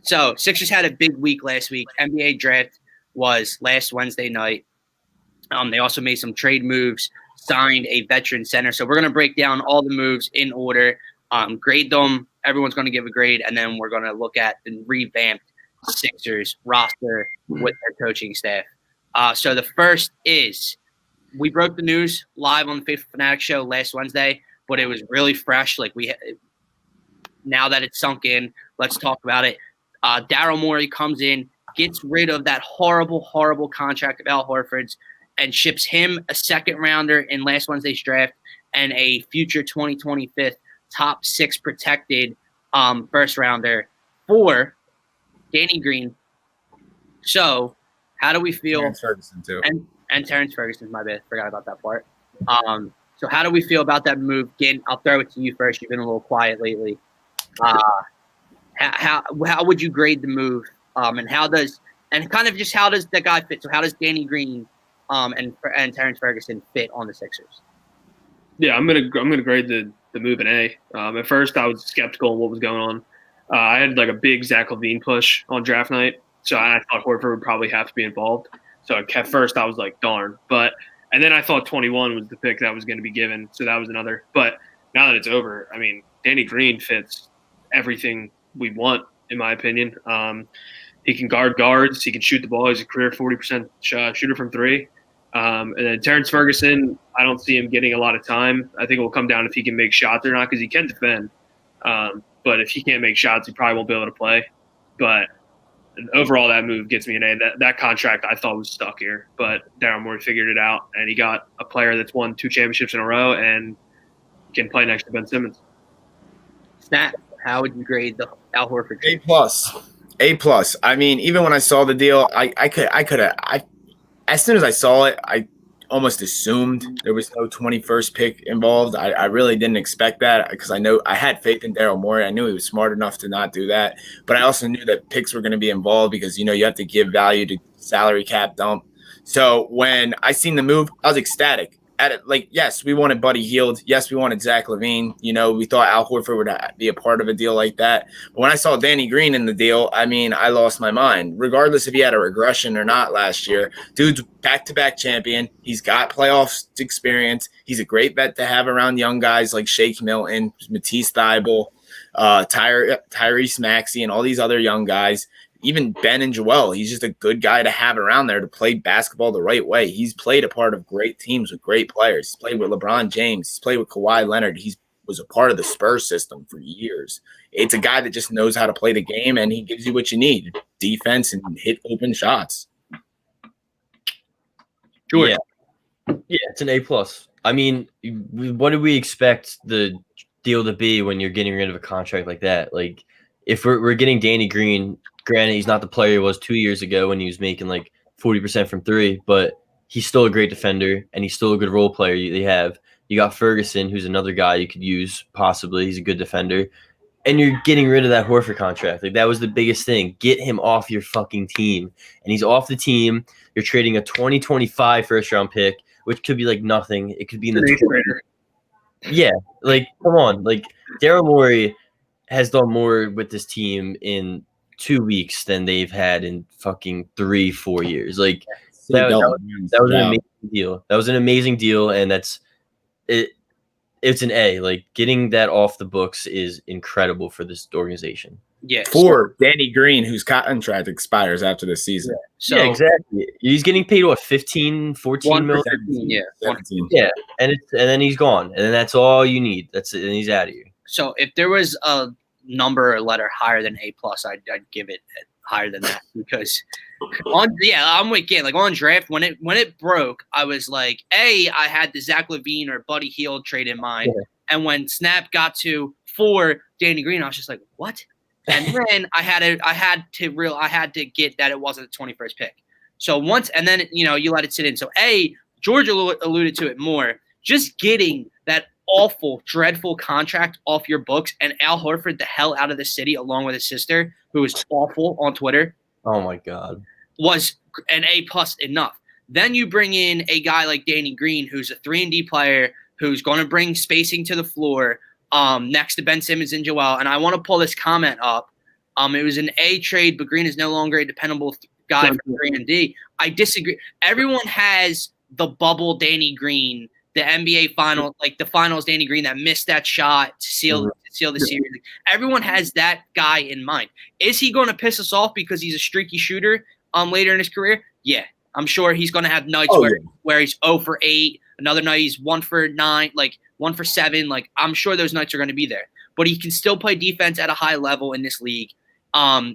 So Sixers had a big week last week. NBA draft was last Wednesday night. They also made some trade moves, signed a veteran center. So we're going to break down all the moves in order, grade them. Everyone's going to give a grade, and then we're going to look at the revamped Sixers roster with their coaching staff. So the first is we broke the news live on the Phaithful Phanatics show last Wednesday, but it was really fresh. Now that it's sunk in, let's talk about it. Daryl Morey comes in, gets rid of that horrible, horrible contract of Al Horford's, and ships him a second-rounder in last Wednesday's draft and a future 2025 top 6 protected first-rounder for Danny Green. So how do we feel? Terrence Ferguson, too. And Terrence Ferguson, my bad. Forgot about that part. So how do we feel about that move? Again, I'll throw it to you first. You've been a little quiet lately. How would you grade the move, and how does the guy fit? So how does Danny Green and Terrence Ferguson fit on the Sixers? Yeah, I'm gonna grade the move an A. At first, I was skeptical of what was going on. I had a big Zach LaVine push on draft night, so I thought Horford would probably have to be involved. So at first, I was like, darn. And then I thought 21 was the pick that was going to be given, so that was another. But now that it's over, I mean, Danny Green fits everything we want, in my opinion. He can guard guards. He can shoot the ball. He's a career 40% shooter from 3. And then Terrence Ferguson, I don't see him getting a lot of time. I think it will come down if he can make shots or not, because he can defend. But if he can't make shots, he probably won't be able to play. But overall, that move gets me an A. That contract I thought was stuck here, but Daryl Morey figured it out, and he got a player that's won 2 championships in a row and can play next to Ben Simmons. Snap. How would you grade the Al Horford? A+. I mean, even when I saw the deal, I as soon as I saw it, I almost assumed there was no 21st pick involved. I really didn't expect that, because I had faith in Daryl Morey. I knew he was smart enough to not do that, but I also knew that picks were going to be involved, because you have to give value to salary cap dump. So when I seen the move, I was ecstatic. Yes, we wanted Buddy Hield. Yes, we wanted Zach LaVine. We thought Al Horford would be a part of a deal like that. But when I saw Danny Green in the deal, I mean, I lost my mind. Regardless if he had a regression or not last year, dude's back-to-back champion. He's got playoffs experience. He's a great vet to have around young guys like Shake Milton, Matisse Thybulle, Tyrese Maxey, and all these other young guys. Even Ben and Joel, he's just a good guy to have around there to play basketball the right way. He's played a part of great teams with great players. He's played with LeBron James. He's played with Kawhi Leonard. He was a part of the Spurs system for years. It's a guy that just knows how to play the game, and he gives you what you need, defense and hit open shots. Sure. Yeah, it's an A+. I mean, what do we expect the deal to be when you're getting rid of a contract like that? If we're getting Danny Green, granted, he's not the player he was 2 years ago when he was making 40% from 3, but he's still a great defender, and he's still a good role player. You got Ferguson, who's another guy you could use possibly. He's a good defender. And you're getting rid of that Horford contract. That was the biggest thing. Get him off your fucking team. And he's off the team. You're trading a 2025 first-round pick, which could be nothing. It could be in the – Yeah, come on. Daryl Morey has done more with this team in 2 weeks than they've had in fucking 3-4 years. That was an amazing deal. That was an amazing deal, and that's it. It's an A. Getting that off the books is incredible for this organization. Yes. For Danny Green, whose contract expires after this season. Yeah. So, yeah, exactly. He's getting paid, what, 15, 14 million? 17, yeah. 17. Yeah, and then he's gone. And then that's all you need. That's it, and he's out of here. So if there was a number or letter higher than A+, I'd give it higher than that, because I'm with Gabe. On draft, when it broke, I was I had the Zach LaVine or Buddy Hield trade in mind. And when Snap got to 4, Danny Green, I was just like, what? And then I had to get that it wasn't the 21st pick. So then you let it sit in. So George alluded to it more. Just getting that awful, dreadful contract off your books and Al Horford the hell out of the city along with his sister, who is awful on Twitter. Oh my God. Was an A+ enough. Then you bring in a guy like Danny Green, who's a 3-and-D player, who's going to bring spacing to the floor next to Ben Simmons and Joel. And I want to pull this comment up. It was an A trade, but Green is no longer a dependable guy for 3-and-D. I disagree. Everyone has the bubble Danny Green, the NBA final, like the finals Danny Green that missed that shot to seal the series. Everyone has that guy in mind. Is he going to piss us off because he's a streaky shooter later in his career? Yeah. I'm sure he's going to have nights where he's 0 for 8. Another night he's 1 for 9, like 1 for 7. Like, I'm sure those nights are going to be there. But he can still play defense at a high level in this league.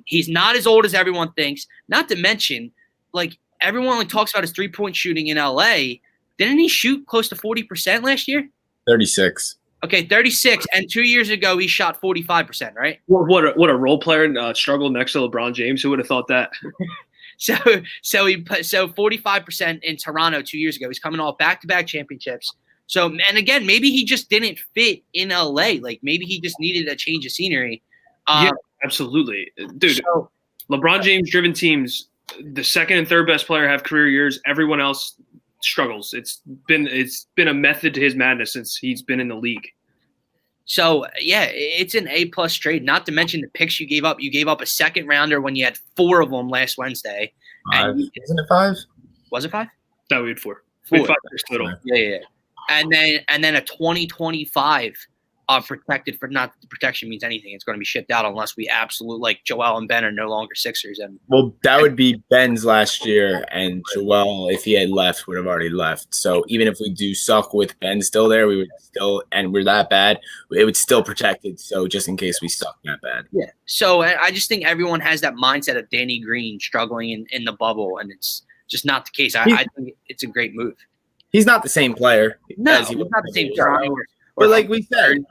He's not as old as everyone thinks. Not to mention, like, everyone only talks about his three-point shooting in LA. Didn't he shoot close to 40% last year? 36. Okay, 36. And 2 years ago, he shot 45%, right? What a role player struggled next to LeBron James. Who would have thought that? So 45% in Toronto 2 years ago. He's coming off back-to-back championships. So, and again, maybe he just didn't fit in LA. Like, maybe he just needed a change of scenery. Yeah, absolutely. Dude, LeBron James-driven teams, the second and third best player have career years. Everyone else struggles. It's been a method to his madness since he's been in the league. So, yeah, it's an A+ trade, not to mention the picks you gave up. You gave up a second rounder when you had 4 of them last Wednesday. Isn't it 5? Was it 5? No, we had 4. 4. We had 5 total. Yeah. And then a 2025 protected for, not that the protection means anything. It's going to be shipped out unless we absolutely, like, Joel and Ben are no longer Sixers. Well, that would be Ben's last year, and Joel, if he had left, would have already left. So even if we do suck with Ben still there, we would still, and we're that bad, it would still protect it. So just in case we suck that bad. Yeah. So I just think everyone has that mindset of Danny Green struggling in the bubble, and it's just not the case. I think it's a great move. He's not the same player. No, he's not the same player. But like we said,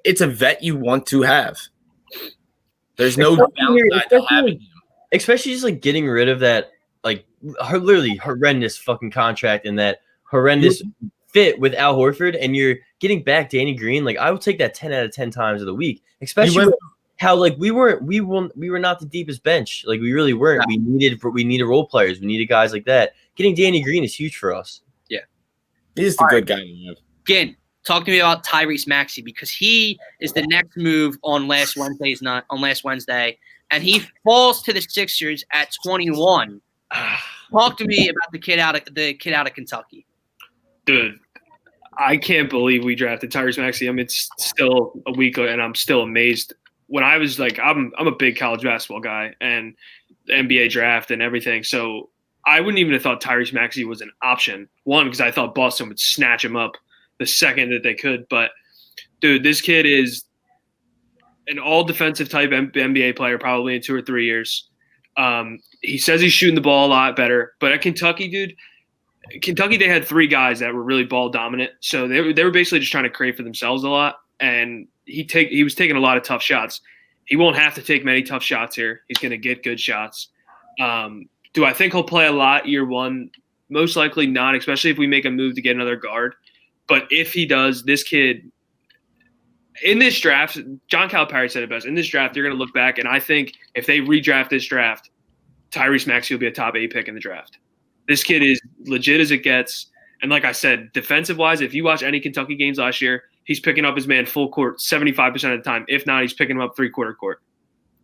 it's a vet you want to have. There's no downside to having him. Especially just like getting rid of that, like, literally horrendous fucking contract and that horrendous fit with Al Horford, and you're getting back Danny Green. Like, I would take that 10 out of 10 times of the week. Especially with how, like, we were not the deepest bench. Like, we really weren't. We needed role players. We needed guys like that. Getting Danny Green is huge for us. Yeah, he's a good guy to have. Again, talk to me about Tyrese Maxey, because he is the next move on last Wednesday, and he falls to the Sixers at 21. Talk to me about the kid out of Kentucky. Dude, I can't believe we drafted Tyrese Maxey. I mean, it's still a week and I'm still amazed. When I was like, I'm a big college basketball guy and the NBA draft and everything, so I wouldn't even have thought Tyrese Maxey was an option. One, because I thought Boston would snatch him up the second that they could. But, dude, this kid is an all-defensive type NBA player probably in 2 or 3 years. He says he's shooting the ball a lot better. But at Kentucky, dude, they had 3 guys that were really ball dominant. So they were basically just trying to create for themselves a lot. And he was taking a lot of tough shots. He won't have to take many tough shots here. He's going to get good shots. Do I think he'll play a lot year one? Most likely not, especially if we make a move to get another guard. But if he does, this kid – in this draft, John Calipari said it best. In this draft, you're going to look back, and I think if they redraft this draft, Tyrese Maxey will be a top 8 pick in the draft. This kid is legit as it gets. And like I said, defensive-wise, if you watch any Kentucky games last year, he's picking up his man full court 75% of the time. If not, he's picking him up three-quarter court.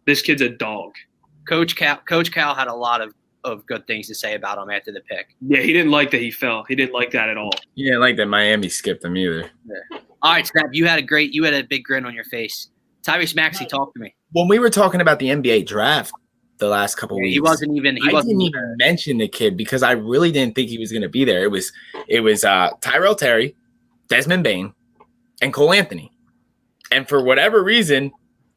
This kid's a dog. Coach Cal had a lot of good things to say about him after the pick. Yeah, he didn't like that he fell. He didn't like that at all. He didn't like that Miami skipped him either. Yeah. All right, Snap, you had a big grin on your face. Tyrese Maxey, talk to me. When we were talking about the NBA draft the last couple weeks, I didn't even mention the kid because I really didn't think he was going to be there. It was Tyrell Terry, Desmond Bane, and Cole Anthony. And for whatever reason,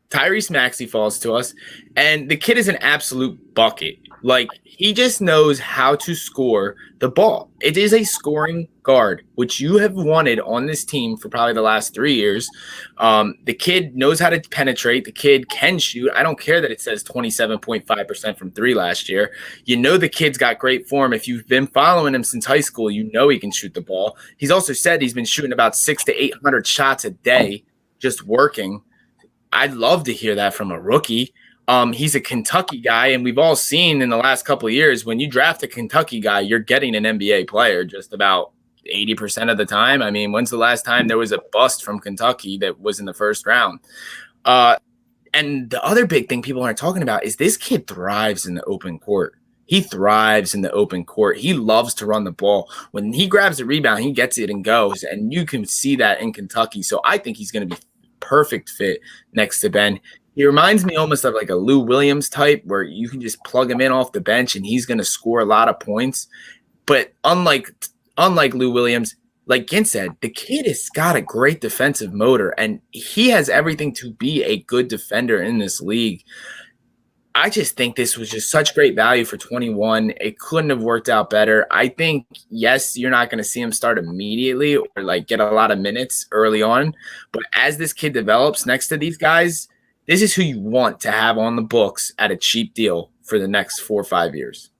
Tyrese Maxey falls to us, and the kid is an absolute bucket. Like, he just knows how to score the ball. It is a scoring guard, which you have wanted on this team for probably the last 3 years. The kid knows how to penetrate. The kid can shoot. I don't care that it says 27.5% from three last year. You know the kid's got great form. If you've been following him since high school, you know he can shoot the ball. He's also said he's been shooting about 600 to 800 shots a day just working. I'd love to hear that from a rookie. He's a Kentucky guy, and we've all seen in the last couple of years, when you draft a Kentucky guy, you're getting an NBA player just about 80% of the time. I mean, when's the last time there was a bust from Kentucky that was in the first round? And the other big thing people aren't talking about is this kid thrives in the open court. He thrives in the open court. He loves to run the ball. When he grabs the rebound, he gets it and goes, and you can see that in Kentucky. So I think he's going to be perfect fit next to Ben. He reminds me almost of like a Lou Williams type, where you can just plug him in off the bench and he's going to score a lot of points. But unlike Lou Williams, like Gint said, the kid has got a great defensive motor, and he has everything to be a good defender in this league. I just think this was just such great value for 21. It couldn't have worked out better. I think, yes, you're not going to see him start immediately or like get a lot of minutes early on. But as this kid develops next to these guys, this is who you want to have on the books at a cheap deal for the next 4 or 5 years.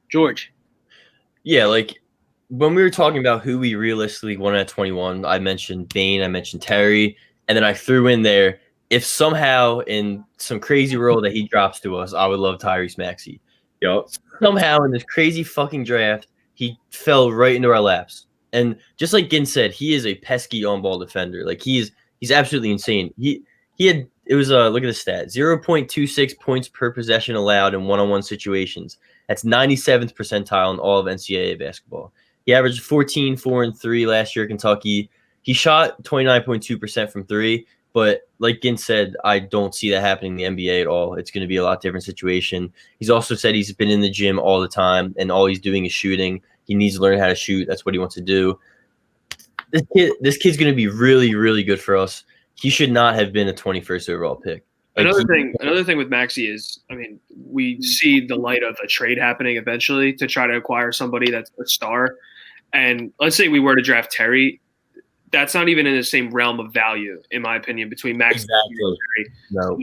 George. Yeah, like when we were talking about who we realistically wanted at 21, I mentioned Bane, I mentioned Terry, and then I threw in there, if somehow in some crazy role that he drops to us, I would love Tyrese Maxey. Yep. Somehow in this crazy fucking draft, he fell right into our laps. And just like Ginn said, he is a pesky on-ball defender. Like he's absolutely insane. Look at the stat, 0.26 points per possession allowed in one-on-one situations. That's 97th percentile in all of NCAA basketball. He averaged 14, 4, and 3 last year at Kentucky. He shot 29.2% from three, but like Ginn said, I don't see that happening in the NBA at all. It's going to be a lot different situation. He's also said he's been in the gym all the time, and all he's doing is shooting. He needs to learn how to shoot. That's what he wants to do. This kid's going to be really, really good for us. He should not have been a 21st overall pick. Another thing with Maxey is, I mean, we see the light of a trade happening eventually to try to acquire somebody that's a star. And let's say we were to draft Terry, that's not even in the same realm of value, in my opinion, between Maxey and Terry. No.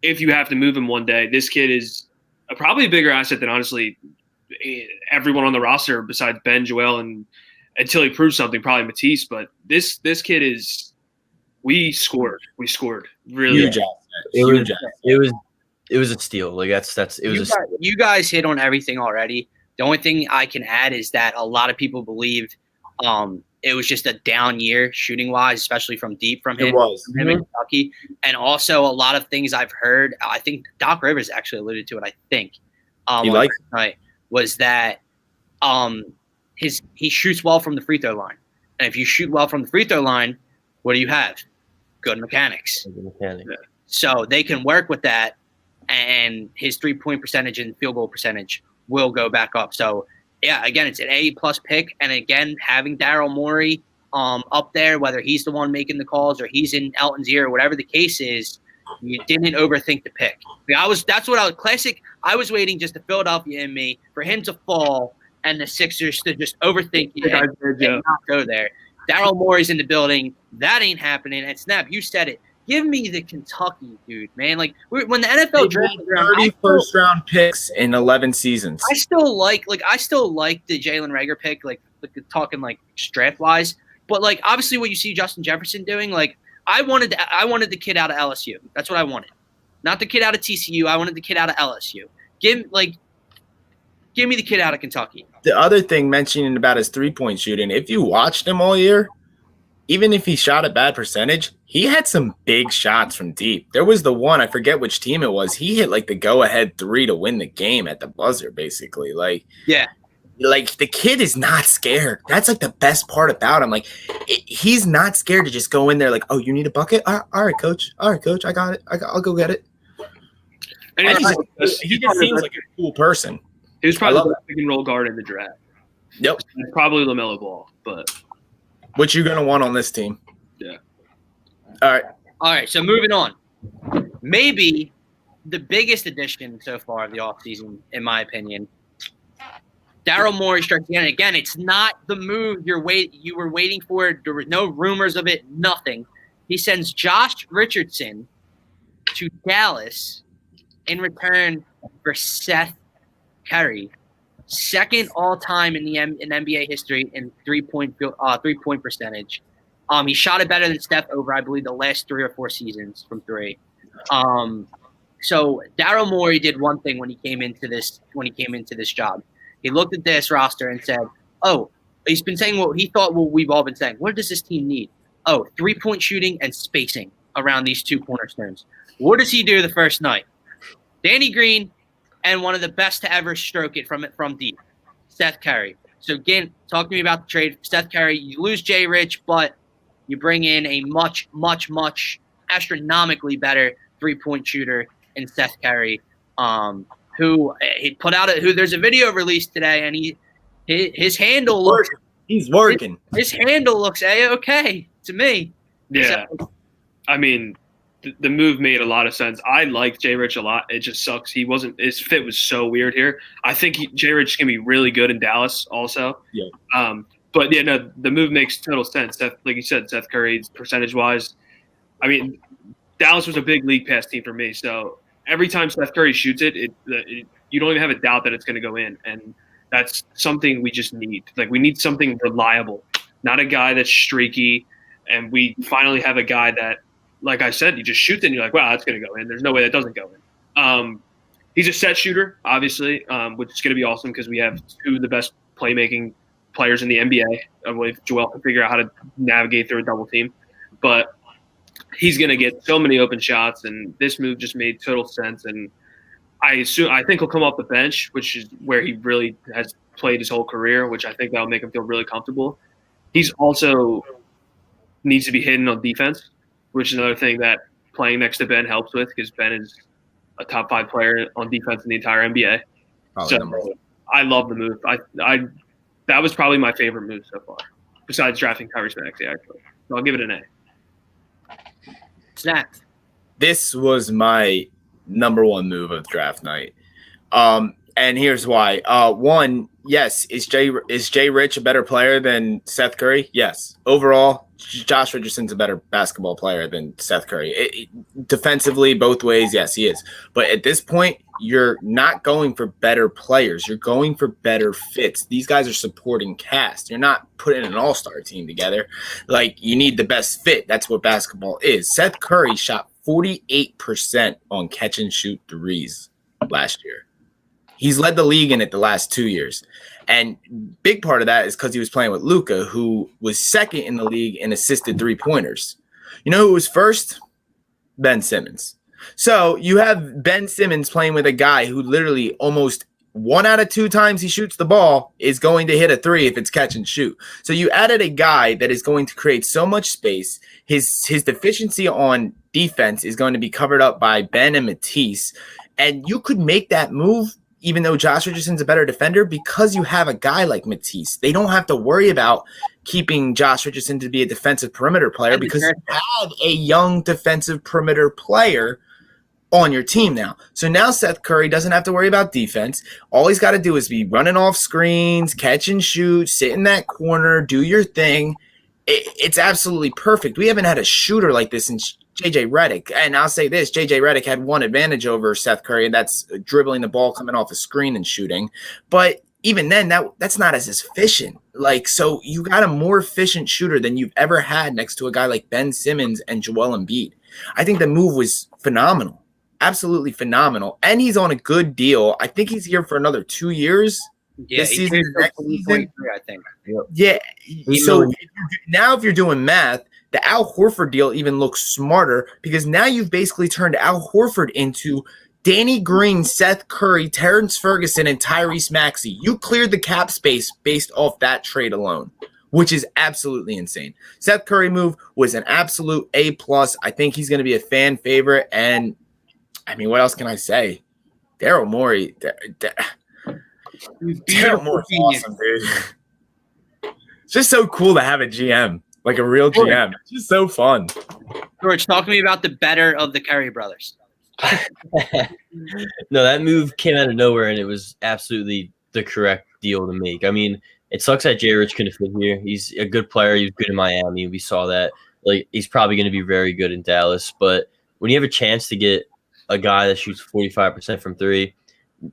If you have to move him one day, this kid is probably a bigger asset than honestly everyone on the roster besides Ben, Joel, and until he proves something, probably Matisse. But this kid is. We scored really. Huge asset. It was a steal. Like You guys hit on everything already. The only thing I can add is that a lot of people believed it was just a down year shooting wise, especially from deep from him. It was. From him in Kentucky. And also a lot of things I've heard, I think Doc Rivers actually alluded to it, I think. Was that he shoots well from the free throw line. And if you shoot well from the free throw line, what do you have? Good mechanics. So they can work with that, and his 3-point percentage and field goal percentage will go back up. So, yeah, again, it's an A-plus pick. And, again, having Daryl Morey up there, whether he's the one making the calls or he's in Elton's ear or whatever the case is, you didn't overthink the pick. I was waiting just to Philadelphia in me for him to fall and the Sixers to just overthink it and not go there. Daryl Morey's in the building. That ain't happening. And Snap, you said it. Give me the Kentucky dude, man. Like when the NFL draft was around, 30 first-round picks in 11 seasons. I still like the Jalen Reagor pick, like talking like draft wise. But like obviously, what you see Justin Jefferson doing, like I wanted the kid out of LSU. That's what I wanted, not the kid out of TCU. I wanted the kid out of LSU. Give me the kid out of Kentucky. The other thing mentioning about his 3-point shooting, if you watched him all year, even if he shot a bad percentage, he had some big shots from deep. There was the one, I forget which team it was. He hit like the go-ahead 3 to win the game at the buzzer, basically. Like the kid is not scared. That's like the best part about him. Like he's not scared to just go in there like, oh, you need a bucket? All right, coach. I got it. I'll go get it. And he just seems like a cool person. He was probably the pick and roll guard in the draft. Yep. Probably LaMelo Ball, but what you gonna want on this team? Yeah. All right. So moving on. Maybe the biggest addition so far of the offseason, in my opinion. Daryl Morey strikes again. Again, it's not the move you were waiting for. There were no rumors of it, nothing. He sends Josh Richardson to Dallas in return for Seth Curry, second all time in NBA history in three-point percentage. He shot it better than Steph over, I believe, the last 3 or 4 seasons from 3. So Daryl Morey did one thing when he came into this job. He looked at this roster and said, "Oh, he's been saying what he thought what we've all been saying. What does this team need? Oh, 3-point shooting and spacing around these 2 cornerstones. What does he do the first night? Danny Green and one of the best to ever stroke it from deep, Seth Curry. So again, talk to me about the trade. Seth Curry, you lose Jay Rich, but you bring in a much, much, much astronomically better 3-point shooter in Seth Curry, who he put out there's a video released today, and his handle looks he's working. His handle looks okay to me. Yeah, So, I mean, the move made a lot of sense. I like Jay Rich a lot. It just sucks his fit was so weird here. I think Jay Rich can be really good in Dallas also. Yeah. But yeah, no, the move makes total sense. Seth, like you said, Seth Curry, percentage wise, I mean, Dallas was a big league pass team for me. So every time Seth Curry shoots it, you don't even have a doubt that it's going to go in, and that's something we just need. Like, we need something reliable, not a guy that's streaky. And we finally have a guy that, like I said, you just shoot it and you're like, wow, that's going to go in. There's no way that doesn't go in. He's a set shooter, obviously, which is going to be awesome because we have 2 of the best playmaking players in the NBA. I believe Joel can figure out how to navigate through a double team. But he's going to get so many open shots, and this move just made total sense. And I think he'll come off the bench, which is where he really has played his whole career, which I think that'll make him feel really comfortable. He's also needs to be hidden on defense, which is another thing that playing next to Ben helps with, because Ben is a top 5 player on defense in the entire NBA. Probably So I love the move. That was probably my favorite move so far, besides drafting Tyrese Maxey, actually. So I'll give it an A. Snap. This was my number 1 move of draft night. And here's why. One, yes, is Jay Rich a better player than Seth Curry? Yes. Overall, Josh Richardson's a better basketball player than Seth Curry. Defensively, both ways, yes, he is. But at this point, you're not going for better players. You're going for better fits. These guys are supporting cast. You're not putting an all-star team together. Like, you need the best fit. That's what basketball is. Seth Curry shot 48% on catch-and-shoot threes last year. He's led the league in it the last 2 years. And big part of that is because he was playing with Luka, who was second in the league in assisted 3-pointers. You know who was first? Ben Simmons. So you have Ben Simmons playing with a guy who literally almost 1 out of 2 times he shoots the ball is going to hit a 3 if it's catch and shoot. So you added a guy that is going to create so much space. His deficiency on defense is going to be covered up by Ben and Matisse. And you could make that move even though Josh Richardson's a better defender, because you have a guy like Matisse. They don't have to worry about keeping Josh Richardson to be a defensive perimeter player because you have a young defensive perimeter player on your team now. So now Seth Curry doesn't have to worry about defense. All he's got to do is be running off screens, catch and shoot, sit in that corner, do your thing. It's absolutely perfect. We haven't had a shooter like this since J.J. Redick. And I'll say this, J.J. Redick had one advantage over Seth Curry, and that's dribbling the ball coming off a screen and shooting. But even then, that's not as efficient. Like, so you got a more efficient shooter than you've ever had next to a guy like Ben Simmons and Joel Embiid. I think the move was phenomenal. Absolutely phenomenal. And he's on a good deal. I think he's here for another 2 years. Yeah, this season, next season. I think. Yeah. So now if you're doing math, the Al Horford deal even looks smarter because now you've basically turned Al Horford into Danny Green, Seth Curry, Terrence Ferguson, and Tyrese Maxey. You cleared the cap space based off that trade alone, which is absolutely insane. Seth Curry move was an absolute A+. I think he's going to be a fan favorite. And, I mean, what else can I say? Daryl Morey. Daryl Morey's awesome, dude. It's just so cool to have a GM. like a real GM. It's just so fun. George, talk to me about the better of the Curry brothers. No, that move came out of nowhere, and it was absolutely the correct deal to make. I mean, it sucks that J. Rich couldn't fit here. He's a good player. He was good in Miami. We saw that. Like, he's probably going to be very good in Dallas. But when you have a chance to get a guy that shoots 45% from three,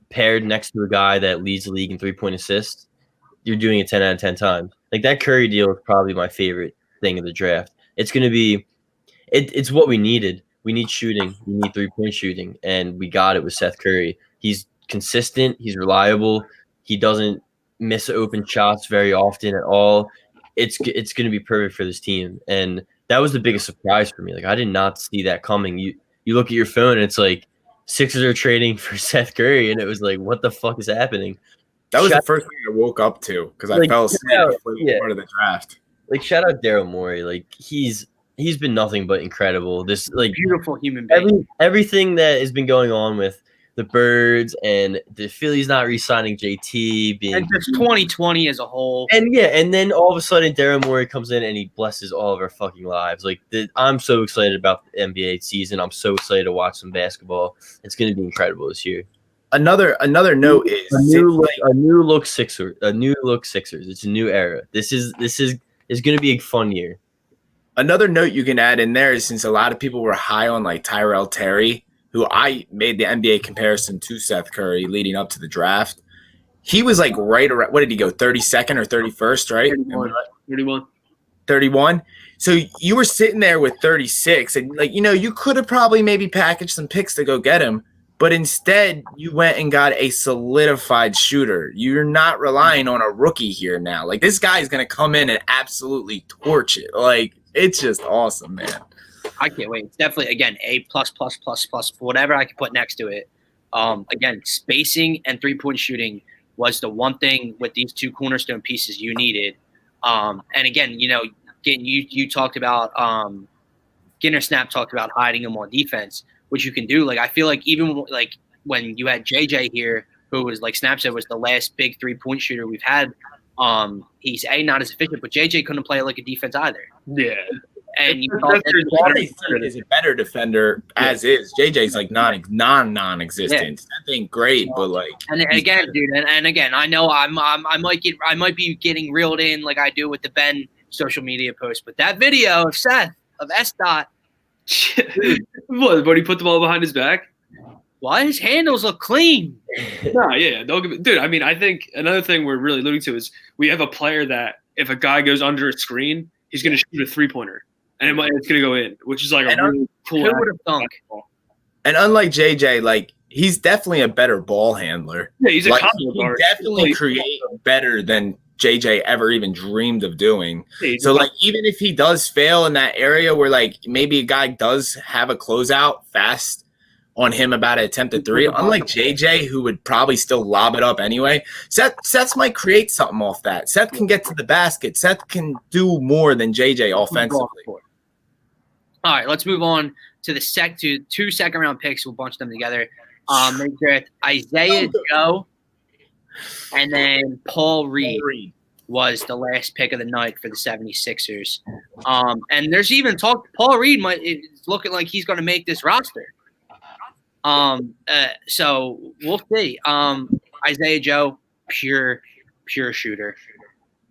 paired next to a guy that leads the league in 3-point assists, you're doing it 10 out of 10 times. Like, that Curry deal is probably my favorite thing of the draft. It's going to be it's what we needed. We need shooting. We need 3-point shooting, and we got it with Seth Curry. He's consistent. He's reliable. He doesn't miss open shots very often at all. It's going to be perfect for this team, and that was the biggest surprise for me. Like, I did not see that coming. You look at your phone, and it's like Sixers are trading for Seth Curry, and it was like, what the fuck is happening? That was the first thing I woke up to because I fell asleep before part of the draft. Like, shout out Daryl Morey. Like, he's been nothing but incredible. This, like, beautiful human being. Everything that has been going on with the Birds and the Phillies not re-signing JT, and just 2020 as a whole. And and then all of a sudden Daryl Morey comes in and he blesses all of our fucking lives. Like, I'm so excited about the NBA season. I'm so excited to watch some basketball. It's going to be incredible this year. Another note is a new look Sixers. It's a new era. This is going to be a fun year. Another note you can add in there is, since a lot of people were high on like Tyrell Terry, who I made the NBA comparison to Seth Curry leading up to the draft, he was like right around, what did he go, 32nd or 31st, right? 31. So you were sitting there with 36, and like, you could have probably maybe packaged some picks to go get him, but instead you went and got a solidified shooter. You're not relying on a rookie here now. Like, this guy is going to come in and absolutely torch it. Like, it's just awesome, man. I can't wait. It's definitely, again, A++++, whatever I can put next to it. Again, spacing and 3-point shooting was the one thing with these two cornerstone pieces you needed. And again, you talked about Ginner Snap talked about hiding him on defense, which you can do. Like, I feel like even like when you had JJ here, who was, like Snap said, was the last big 3-point shooter we've had. He's not as efficient, but JJ couldn't play like a defense either. Yeah. And you is a better defender as is. JJ's like non-existent. That ain't great, but like. And again, better. Dude, and again, I know I might be getting reeled in like I do with the Ben social media post, but that video of Seth of S. Dot. What? He put the ball behind his back? Why his handles look clean? No, yeah, don't give it, dude. I mean, I think another thing we're really alluding to is we have a player that if a guy goes under a screen, he's going to shoot a 3-pointer, and it's going to go in, which is like a really cool. Who would have thunk? And unlike JJ, like, he's definitely a better ball handler. Yeah, he's a like, combo he guard. definitely create better than JJ ever even dreamed of doing. Yeah, so like, even if he does fail in that area where like maybe a guy does have a closeout fast on him about an attempted three, unlike JJ, who would probably still lob it up anyway, Seth might create something off that. Seth can get to the basket. Seth can do more than JJ offensively. All right, let's move on to the two second-round picks. We'll bunch them together. Isaiah Joe and then Paul Reed was the last pick of the night for the 76ers. And there's even talk Paul Reed is looking like he's going to make this roster. So we'll see. Isaiah Joe, pure shooter.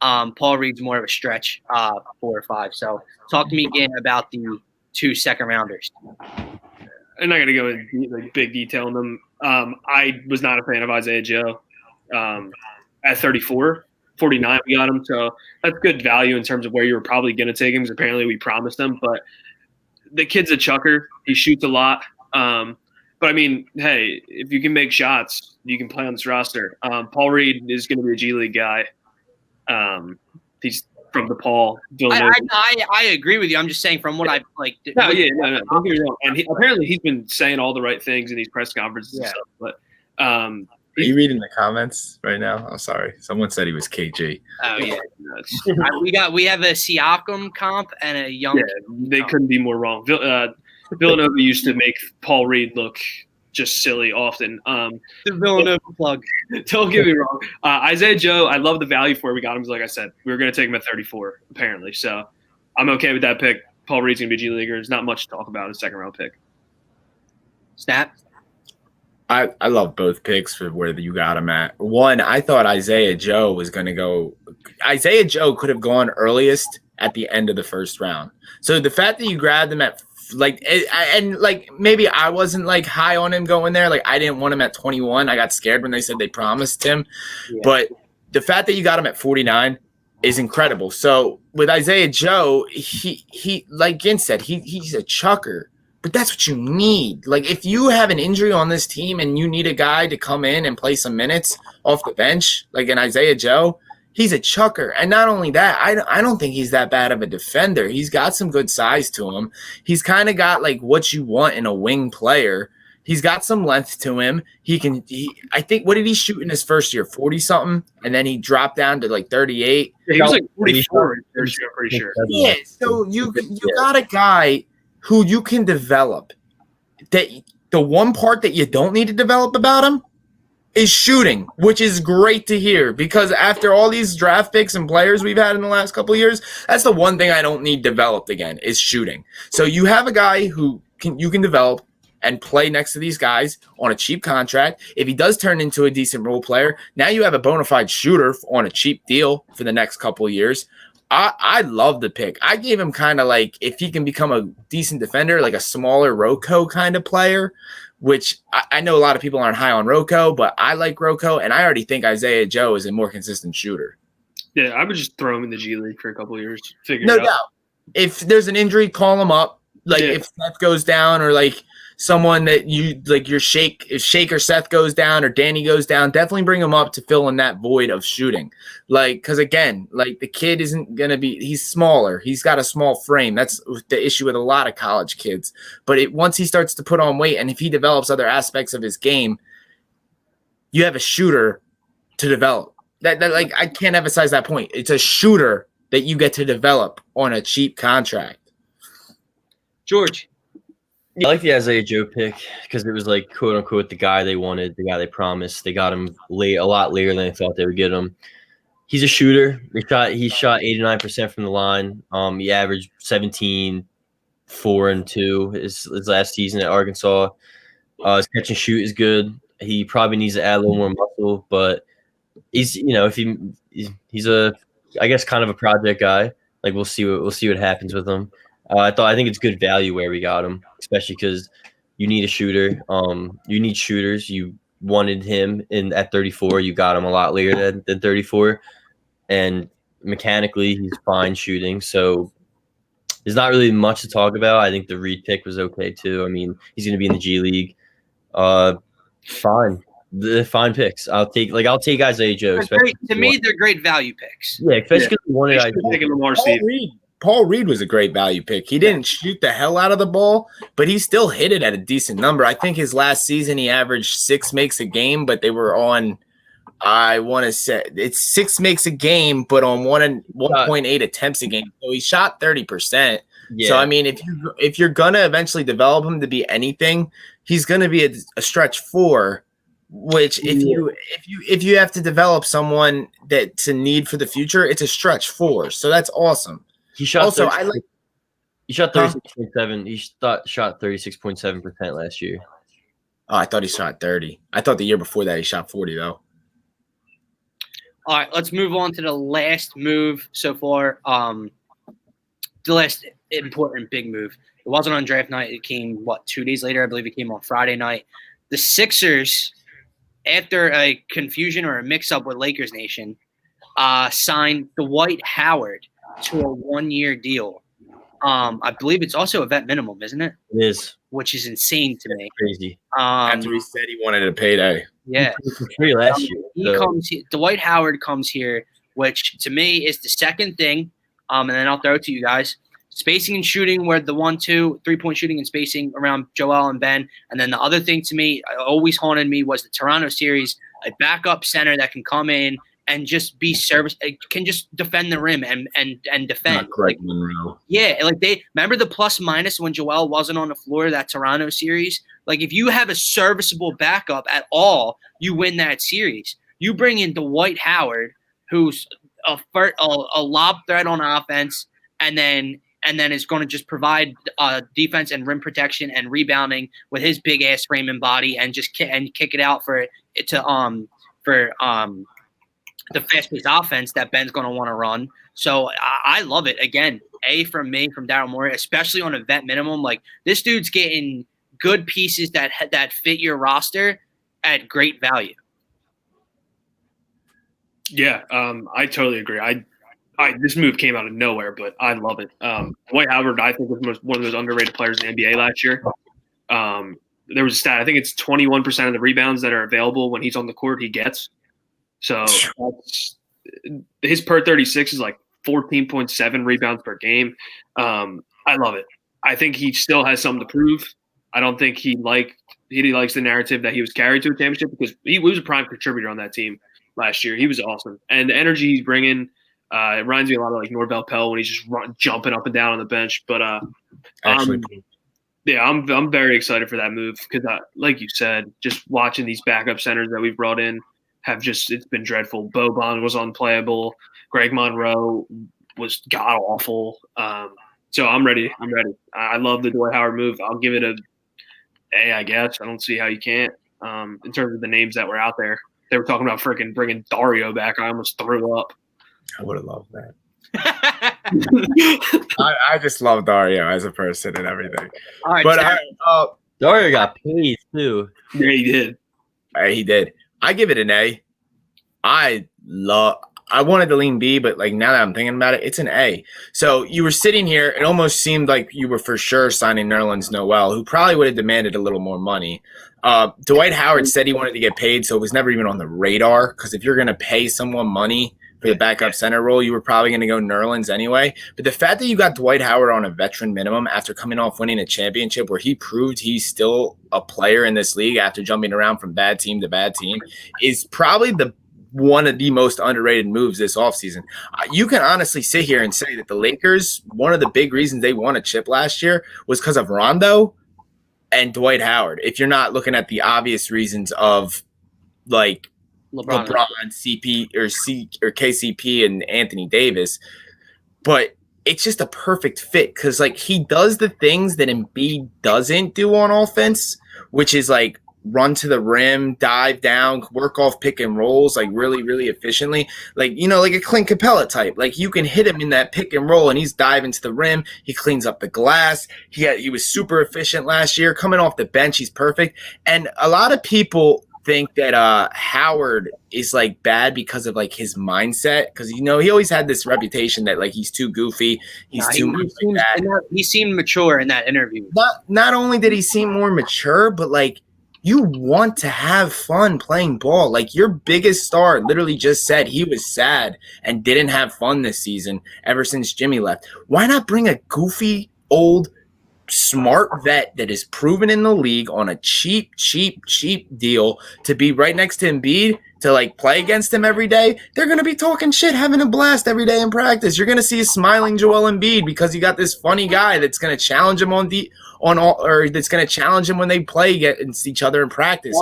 Paul Reed's more of a stretch, 4 or 5. So talk to me again about the 2 second-rounders. I'm not going to go into like big detail on them. I was not a fan of Isaiah Joe. At 34, 49, we got him. So that's good value in terms of where you were probably going to take him, because apparently we promised him. But the kid's a chucker. He shoots a lot. But, I mean, hey, if you can make shots, you can play on this roster. Paul Reed is going to be a G League guy. He's from DePaul. I agree with you. I'm just saying from what I've like. No, don't get me wrong. And apparently he's been saying all the right things in these press conferences and stuff. But are you reading the comments right now? I'm sorry. Someone said he was KG. Oh yeah. we have a Siakam comp and a young. Yeah, they couldn't be more wrong. Villanova used to make Paul Reed look just silly often. The Villanova plug. Don't get me wrong. Isaiah Joe, I love the value for it. We got him, like I said. We were going to take him at 34, apparently. So I'm okay with that pick. Paul Reed's going to be G Leaguer. There's not much to talk about a second-round pick. Snap. I love both picks for where you got him at. One, I thought Isaiah Joe was going to go. Isaiah Joe could have gone earliest at the end of the first round. So the fact that you grabbed him at maybe I wasn't like high on him going there. Like I didn't want him at 21. I got scared when they said they promised him. Yeah. But the fact that you got him at 49 is incredible. So with Isaiah Joe, he like Gin said, he's a chucker. But that's what you need. Like, if you have an injury on this team and you need a guy to come in and play some minutes off the bench, like an Isaiah Joe, he's a chucker. And not only that, I don't think he's that bad of a defender. He's got some good size to him. He's kind of got, like, what you want in a wing player. He's got some length to him. I think, what did he shoot in his first year? 40-something? And then he dropped down to, like, 38. Yeah, he was, like, 44 in his first year, I'm pretty sure. Yeah, so you got a guy who you can develop. That the one part that you don't need to develop about him is shooting, which is great to hear because after all these draft picks and players we've had in the last couple of years, that's the one thing I don't need developed again is shooting. So you have a guy who you can develop and play next to these guys on a cheap contract. If he does turn into a decent role player, now you have a bona fide shooter on a cheap deal for the next couple of years. I love the pick. I gave him kind of like if he can become a decent defender, like a smaller Rocco kind of player, which I know a lot of people aren't high on Rocco, but I like Rocco, and I already think Isaiah Joe is a more consistent shooter. Yeah, I would just throw him in the G League for a couple of years. No doubt. If there's an injury, call him up. Like if Seth goes down or like someone that you like if Shake or Seth goes down or Danny goes down, definitely bring him up to fill in that void of shooting. Like, because again, like the kid isn't going to be, he's smaller. He's got a small frame. That's the issue with a lot of college kids. But once he starts to put on weight and if he develops other aspects of his game, you have a shooter to develop. That like I can't emphasize that point. It's a shooter that you get to develop on a cheap contract. George. I like the Isaiah Joe pick because it was like quote unquote the guy they wanted, the guy they promised. They got him late, a lot later than they thought they would get him. He's a shooter. He shot 89% from the line. He averaged 17, 4 and 2 his last season at Arkansas. His catch and shoot is good. He probably needs to add a little more muscle, but he's he's a I guess kind of a project guy. Like we'll see what happens with him. I think it's good value where we got him, especially because you need a shooter. You need shooters. You wanted him at 34. You got him a lot later than 34. And mechanically, he's fine shooting. So there's not really much to talk about. I think the Reed pick was okay, too. I mean, he's going to be in the G League. Fine. The fine picks. I'll take Isaiah Joe. To me, they're great value picks. Yeah, especially because we wanted Isaiah. Paul Reed was a great value pick. He didn't shoot the hell out of the ball, but he still hit it at a decent number. I think his last season he averaged 6 makes a game, but they were on, I want to say, it's 6 makes a game, but on 1.8 attempts a game. So he shot 30%. Yeah. So, I mean, if you're going to eventually develop him to be anything, he's going to be a stretch 4, which if you have to develop someone that's a need for the future, it's a stretch 4. So that's awesome. He shot also. He shot 36.7. He shot 36.7% last year. Oh, I thought he shot 30. I thought the year before that he shot 40 though. All right, let's move on to the last move so far. The last important big move. It wasn't on draft night. It came 2 days later. I believe it came on Friday night. The Sixers, after a confusion or a mix-up with Lakers Nation, signed Dwight Howard to a 1-year deal. I believe it's also a vet minimum, isn't it? It is. Which is insane to me. Crazy. After he said he wanted a payday. Yeah. Free last year. Dwight Howard comes here, which to me is the second thing. And then I'll throw it to you guys. Spacing and shooting were the 1-2, 3-point shooting and spacing around Joel and Ben. And then the other thing to me, always haunted me, was the Toronto series, a backup center that can come in and just be can just defend the rim and defend. Not Greg Monroe. Yeah, like they remember the plus minus when Joel wasn't on the floor, that Toronto series. Like if you have a serviceable backup at all, you win that series. You bring in Dwight Howard, who's a lob threat on offense, and then and then is going to just provide defense and rim protection and rebounding with his big ass frame and body, and just kick it out for the fast-paced offense that Ben's going to want to run. So I love it. Again, A from me, from Daryl Morey, especially on a vet minimum. Like, this dude's getting good pieces that fit your roster at great value. Yeah, I totally agree. This move came out of nowhere, but I love it. Dwight Howard, I think, was one of those underrated players in the NBA last year. There was a stat. I think it's 21% of the rebounds that are available when he's on the court, he gets. So his per 36 is like 14.7 rebounds per game. I love it. I think he still has something to prove. I don't think he likes the narrative that he was carried to a championship, because he was a prime contributor on that team last year. He was awesome. And the energy he's bringing, it reminds me a lot of like Norvell Pell when he's just jumping up and down on the bench. But yeah, I'm very excited for that move, because like you said, just watching these backup centers that we've brought in it's been dreadful. Boban was unplayable. Greg Monroe was god awful. So I'm ready. I love the Dwight Howard move. I'll give it a A, I guess. I don't see how you can't. In terms of the names that were out there, they were talking about freaking bringing Dario back. I almost threw up. I would have loved that. I just love Dario as a person and everything. All right, but Dario got paid too. Yeah, he did. He did. I give it an A. I wanted to lean B, but like now that I'm thinking about it, it's an A. So you were sitting here, it almost seemed like you were for sure signing Nerlens Noel, who probably would have demanded a little more money. Dwight Howard said he wanted to get paid, so it was never even on the radar, because if you're going to pay someone money for the backup center role, you were probably going to go Nerlens anyway. But the fact that you got Dwight Howard on a veteran minimum after coming off winning a championship where he proved he's still a player in this league after jumping around from bad team to bad team is probably one of the most underrated moves this offseason. You can honestly sit here and say that the Lakers, one of the big reasons they won a chip last year was because of Rondo and Dwight Howard. If you're not looking at the obvious reasons of like LeBron, CP or KCP and Anthony Davis, but it's just a perfect fit, because like he does the things that Embiid doesn't do on offense, which is like run to the rim, dive down, work off pick and rolls like really, really efficiently. Like, like a Clint Capella type. Like you can hit him in that pick and roll and he's diving to the rim. He cleans up the glass. He was super efficient last year. Coming off the bench, he's perfect. And a lot of people think that Howard is like bad because of like his mindset, because he always had this reputation that like he's too goofy, he seemed mature in that interview. Not only did he seem more mature, but like you want to have fun playing ball. Like your biggest star literally just said he was sad and didn't have fun this season ever since Jimmy left. Why not bring a goofy old smart vet that is proven in the league on a cheap deal to be right next to Embiid, to like play against him every day? They're going to be talking shit, having a blast every day in practice. You're going to see a smiling Joel Embiid because you got this funny guy that's going to challenge him that's going to challenge him when they play against each other in practice.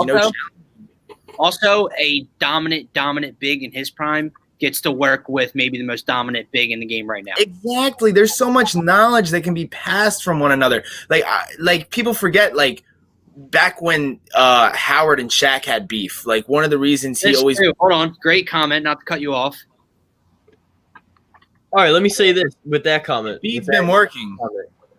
Also a dominant big in his prime gets to work with maybe the most dominant big in the game right now. Exactly. There's so much knowledge that can be passed from one another. Like people forget, like back when Howard and Shaq had beef, like one of the reasons he always – Hold on. Great comment, not to cut you off. All right, let me say this with that comment. Beef's been working.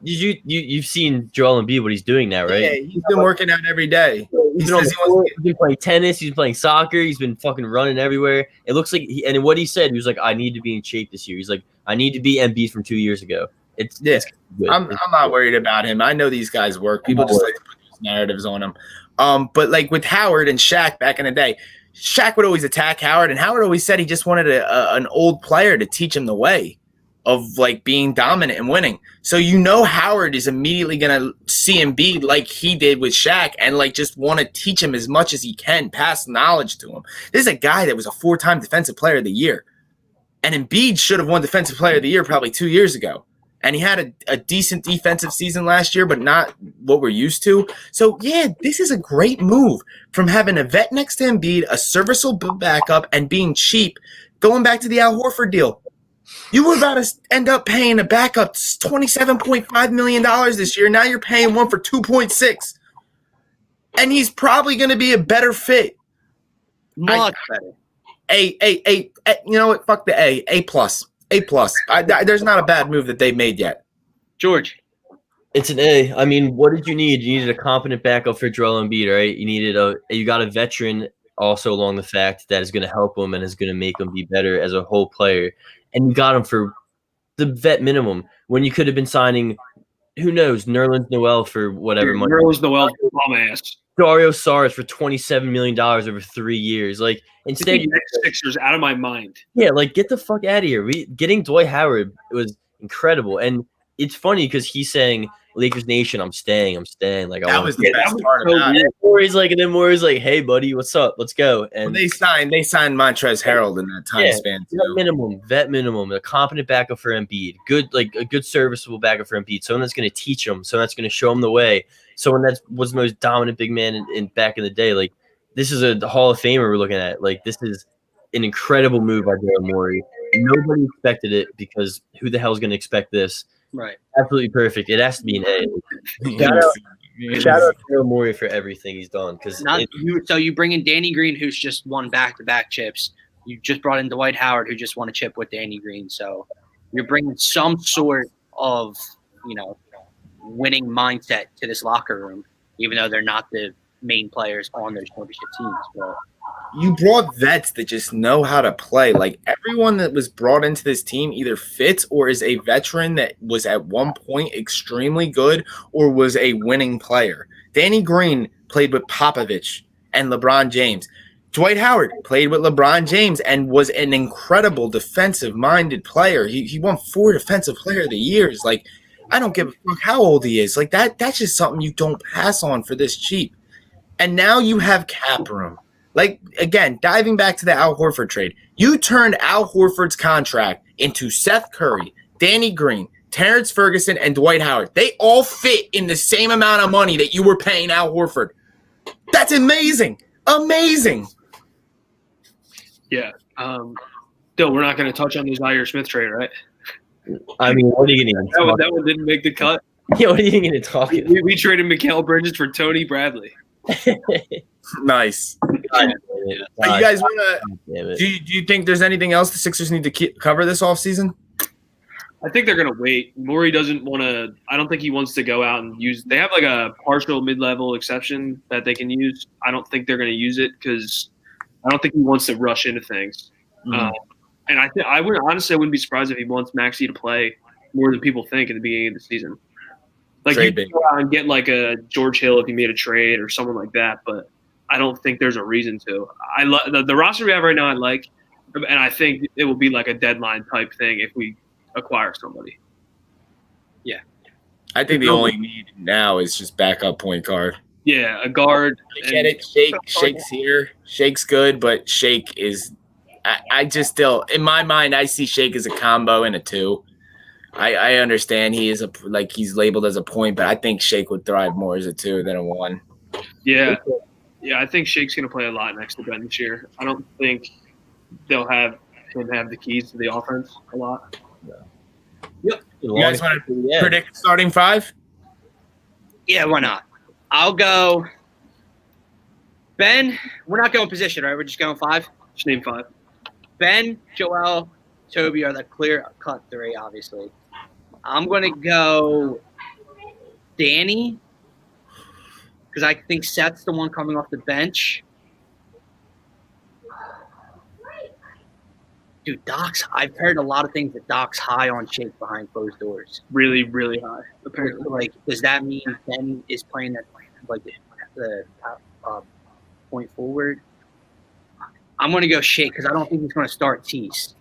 You've seen Joel Embiid, what he's doing now, right? Yeah, he's been working out every day. He's been playing tennis. He's playing soccer. He's been fucking running everywhere. It looks like and what he said, he was like, I need to be in shape this year. He's like, I need to be Embiid from 2 years ago. It's good. I'm not worried about him. I know these guys work. People just like to put these narratives on him. But like with Howard and Shaq back in the day, Shaq would always attack Howard, and Howard always said he just wanted an old player to teach him the way of like being dominant and winning. So Howard is immediately gonna see Embiid like he did with Shaq and like just want to teach him as much as he can, pass knowledge to him. This is a guy that was a 4-time defensive player of the year. And Embiid should have won defensive player of the year probably 2 years ago. And he had a decent defensive season last year, but not what we're used to. So, yeah, this is a great move from having a vet next to Embiid, a serviceable backup, and being cheap, going back to the Al Horford deal. You were about to end up paying a backup $27.5 million this year. Now you're paying one for 2.6, and he's probably going to be a better fit. Much better. A. You know what? Fuck the A. A plus. A plus. There's not a bad move that they've made yet. George. It's an A. I mean, what did you need? You needed a competent backup for Joel Embiid, right? You got a veteran also along the fact that is going to help him and is going to make him be better as a whole player. And you got him for the vet minimum when you could have been signing, who knows, Nerlens Noel for whatever money. Nerlens Noel, bum ass. Dario Saric for $27 million over 3 years. Like, instead, Sixers out of my mind. Yeah, like, get the fuck out of here. Getting Dwight Howard was incredible. And it's funny because he's saying, Lakers Nation, I'm staying. Like, that was the best part of that. And then Morey's like, hey, buddy, what's up? Let's go. And they signed Montrezl Harrell in that time span too. Vet minimum, a competent backup for Embiid, a good serviceable backup for Embiid, someone that's going to teach him, someone that's going to show him the way, someone that was the most dominant big man in back in the day. Like, this is a Hall of Famer we're looking at. Like, this is an incredible move by Daryl Morey. Nobody expected it because who the hell is going to expect this? Right. Absolutely perfect. It has to be an A. Shout out to Daryl Morey for everything he's done. So you bring in Danny Green, who's just won back-to-back chips. You just brought in Dwight Howard, who just won a chip with Danny Green. So you're bringing some sort of, winning mindset to this locker room, even though they're not the main players on those championship teams. But you brought vets that just know how to play. Like, everyone that was brought into this team either fits or is a veteran that was at one point extremely good or was a winning player. Danny Green played with Popovich and LeBron James. Dwight Howard played with LeBron James and was an incredible defensive-minded player. He won 4 Defensive Player of the Years. Like, I don't give a fuck how old he is. Like, that's just something you don't pass on for this cheap. And now you have cap room. Like, again, diving back to the Al Horford trade, you turned Al Horford's contract into Seth Curry, Danny Green, Terrence Ferguson, and Dwight Howard. They all fit in the same amount of money that you were paying Al Horford. That's amazing. Yeah. Still, we're not going to touch on the Zaire Smith trade, right? I mean, what are you going to talk That one didn't make the cut. Yeah, what are you going to talk about? We traded Mikal Bridges for Tony Bradley. Nice. You guys want to? Do you think there's anything else the Sixers need to cover this offseason? I think they're going to wait. Morey doesn't want to – I don't think he wants to go out and use – they have like a partial mid-level exception that they can use. I don't think they're going to use it because I don't think he wants to rush into things. Mm-hmm. And I wouldn't be surprised if he wants Maxey to play more than people think at the beginning of the season. Like, you can go out and get like a George Hill if he made a trade or someone like that, but I don't think there's a reason to. I love the roster we have right now. I like, and I think it will be like a deadline type thing if we acquire somebody. Yeah, I think the only need now is just backup point guard. Yeah, a guard. I get it. Shake's here. Shake's good, but Shake is. I just still, in my mind, I see Shake as a combo and a 2. I understand he is he's labeled as a point, but I think Shake would thrive more as a 2 than a 1. Yeah, I think Shake's going to play a lot next to Ben this year. I don't think they'll have him have the keys to the offense a lot. Yep. You guys want to predict starting 5? Yeah, why not? I'll go. Ben, we're not going position, right? We're just going 5. Just name 5. Ben, Joel, Toby are the clear-cut 3, obviously. I'm going to go Danny because I think Seth's the one coming off the bench. Dude, I've heard a lot of things that Doc's high on Shake behind closed doors. Really, really high, apparently. Like, does that mean Ben is playing the point forward? I'm going to go Shake because I don't think he's going to start Tease.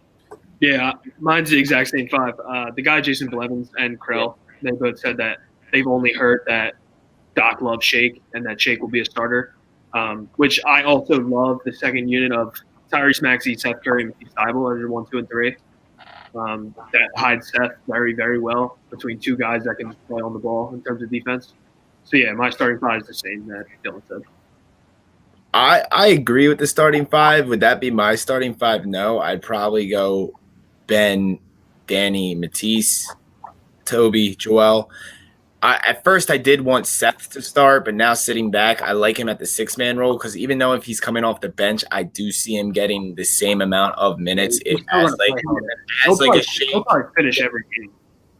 Yeah, mine's the exact same 5. The guy, Jason Blevins and Krell, they both said that they've only heard that Doc loves Shake and that Shake will be a starter, which I also love the second unit of Tyrese Maxey, Seth Curry, and Matisse Thybulle as your 1, 2, and 3. That hides Seth very, very well between 2 guys that can play on the ball in terms of defense. So, yeah, my starting 5 is the same that Dylan said. I agree with the starting 5. Would that be my starting 5? No, I'd probably go Ben, Danny, Matisse, Toby, Joel. At first, I did want Seth to start, but now sitting back, I like him at the 6-man role because even though if he's coming off the bench, I do see him getting the same amount of minutes as like a shake. He'll probably finish every game.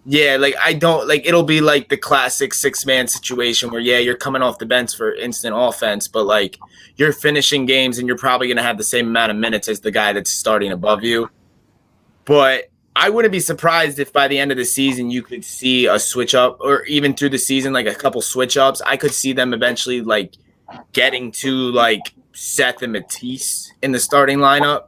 Yeah, like I don't like it'll be like the classic 6-man situation where you're coming off the bench for instant offense, but like you're finishing games and you're probably gonna have the same amount of minutes as the guy that's starting above you. But I wouldn't be surprised if by the end of the season you could see a switch up, or even through the season, like a couple switch ups. I could see them eventually like getting to like Seth and Matisse in the starting lineup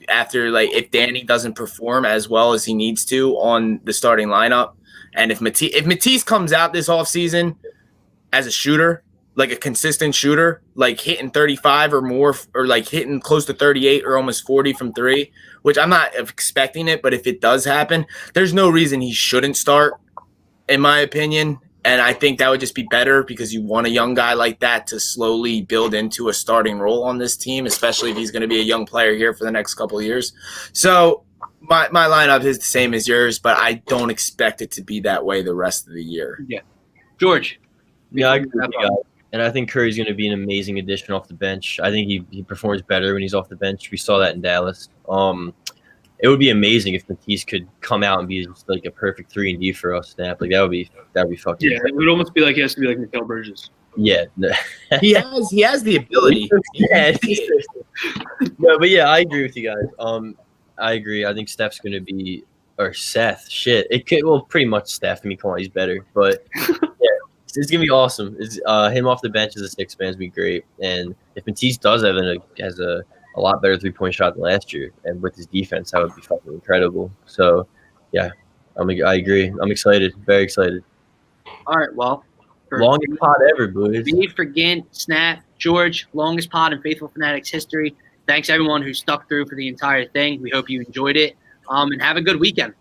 after, like, if Danny doesn't perform as well as he needs to on the starting lineup. And if Matisse comes out this offseason as a shooter, like a consistent shooter, like hitting 35 or more, or like hitting close to 38 or almost 40 from three, which I'm not expecting it, but if it does happen, there's no reason he shouldn't start, in my opinion. And I think that would just be better because you want a young guy like that to slowly build into a starting role on this team, especially if he's going to be a young player here for the next couple of years. So my lineup is the same as yours, but I don't expect it to be that way the rest of the year. Yeah. George. Yeah, I agree with you guys. And I think Curry's going to be an amazing addition off the bench. I think he performs better when he's off the bench. We saw that in Dallas. It would be amazing if Matisse could come out and be just like a perfect 3-and-D for us. Snap, like that would be fucking. Yeah, it would almost be like he has to be like Mikal Bridges. Yeah, he has the ability. Yeah, no, but yeah, I agree with you guys. I agree. I think Steph's going to be, or Seth. Shit, it could, well, pretty much Steph. I mean, come on, he's better, but yeah. It's gonna be awesome. It's him off the bench as a 6-man is gonna be great. And if Matisse does have a lot better 3-point shot than last year, and with his defense, that would be fucking incredible. So, yeah, I agree. I'm excited, very excited. All right, well, longest pod ever, boys. Dave, for Gint, Snap, George, longest pod in Phaithful Phanatics history. Thanks everyone who stuck through for the entire thing. We hope you enjoyed it. And have a good weekend.